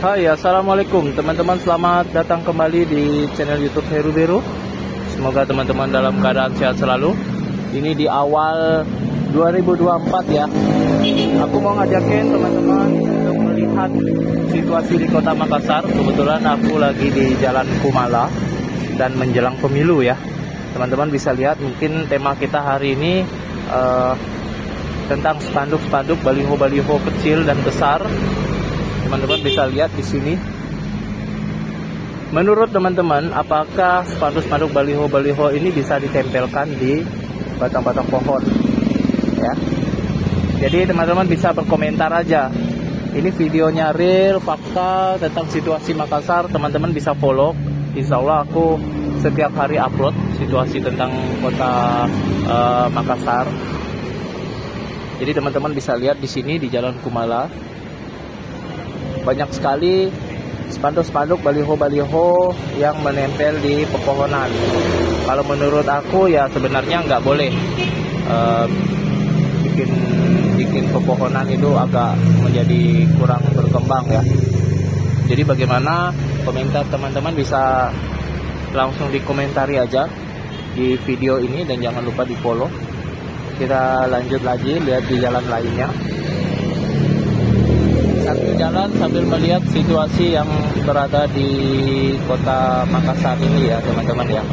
Hai, assalamualaikum teman-teman, selamat datang kembali di channel YouTube Heru Biru. Semoga teman-teman dalam keadaan sehat selalu. Ini di awal 2024 ya. Aku mau ngajakin teman-teman untuk melihat situasi di Kota Makassar. Kebetulan aku lagi di Jalan Kumala dan menjelang pemilu ya. Teman-teman bisa lihat, mungkin tema kita hari ini tentang spanduk-spanduk, baliho-baliho kecil dan besar. Teman-teman bisa lihat di sini. Menurut teman-teman, apakah spanduk-spanduk, baliho-baliho ini bisa ditempelkan di batang-batang pohon? Ya. Jadi teman-teman bisa berkomentar aja. Ini videonya real, fakta tentang situasi Makassar. Teman-teman bisa follow. Insya Allah aku setiap hari upload situasi tentang kota Makassar. Jadi teman-teman bisa lihat di sini di Jalan Kumala. Banyak sekali spanduk-spanduk, baliho-baliho yang menempel di pepohonan. Kalau menurut aku ya sebenarnya nggak boleh bikin pepohonan itu agak menjadi kurang berkembang ya. Jadi bagaimana komentar teman-teman bisa langsung dikomentari aja di video ini, dan jangan lupa di follow. Kita lanjut lagi lihat di jalan lainnya. Sambil jalan sambil melihat situasi yang berada di kota Makassar ini ya teman-teman ya.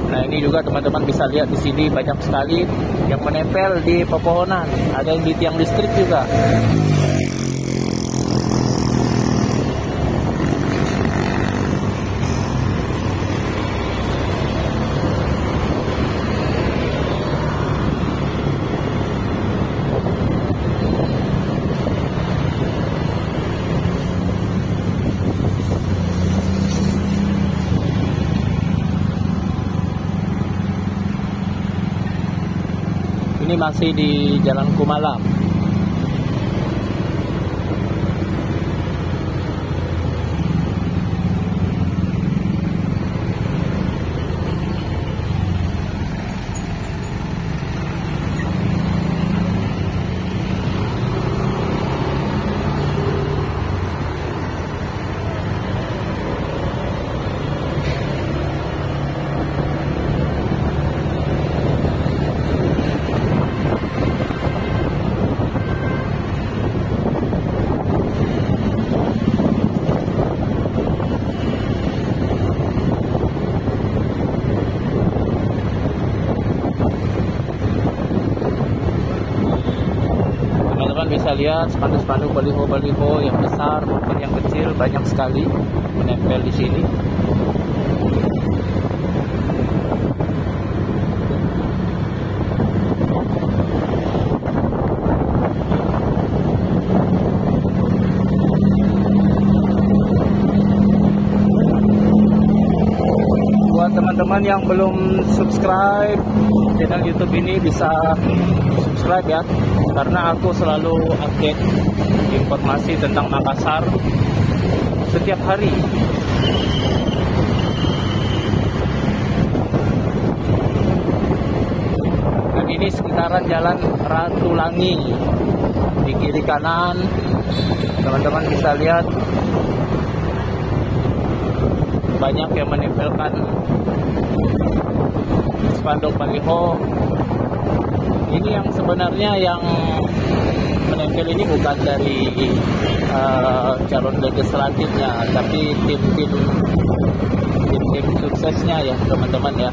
Nah ini juga teman-teman bisa lihat di sini banyak sekali yang menempel di pepohonan. Ada yang di tiang listrik juga. Ini masih di Jalan Kumala. Bisa lihat spanduk-spanduk, baliho-baliho yang besar maupun yang kecil banyak sekali menempel di sini. Buat teman-teman yang belum subscribe channel YouTube ini, bisa subscribe ya, karena aku selalu update informasi tentang Makassar setiap hari. Dan ini sekitaran Jalan Ratulangi. Di kiri kanan teman-teman bisa lihat banyak yang menempelkan spanduk baliho. Ini yang sebenarnya yang menempel ini bukan dari calon legislatifnya, tapi tim suksesnya ya teman-teman ya.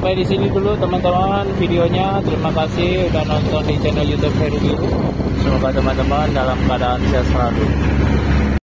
Sampai di sini dulu teman-teman videonya. Terima kasih udah nonton di channel YouTube Heru Biru. Semoga teman-teman dalam keadaan sehat selalu.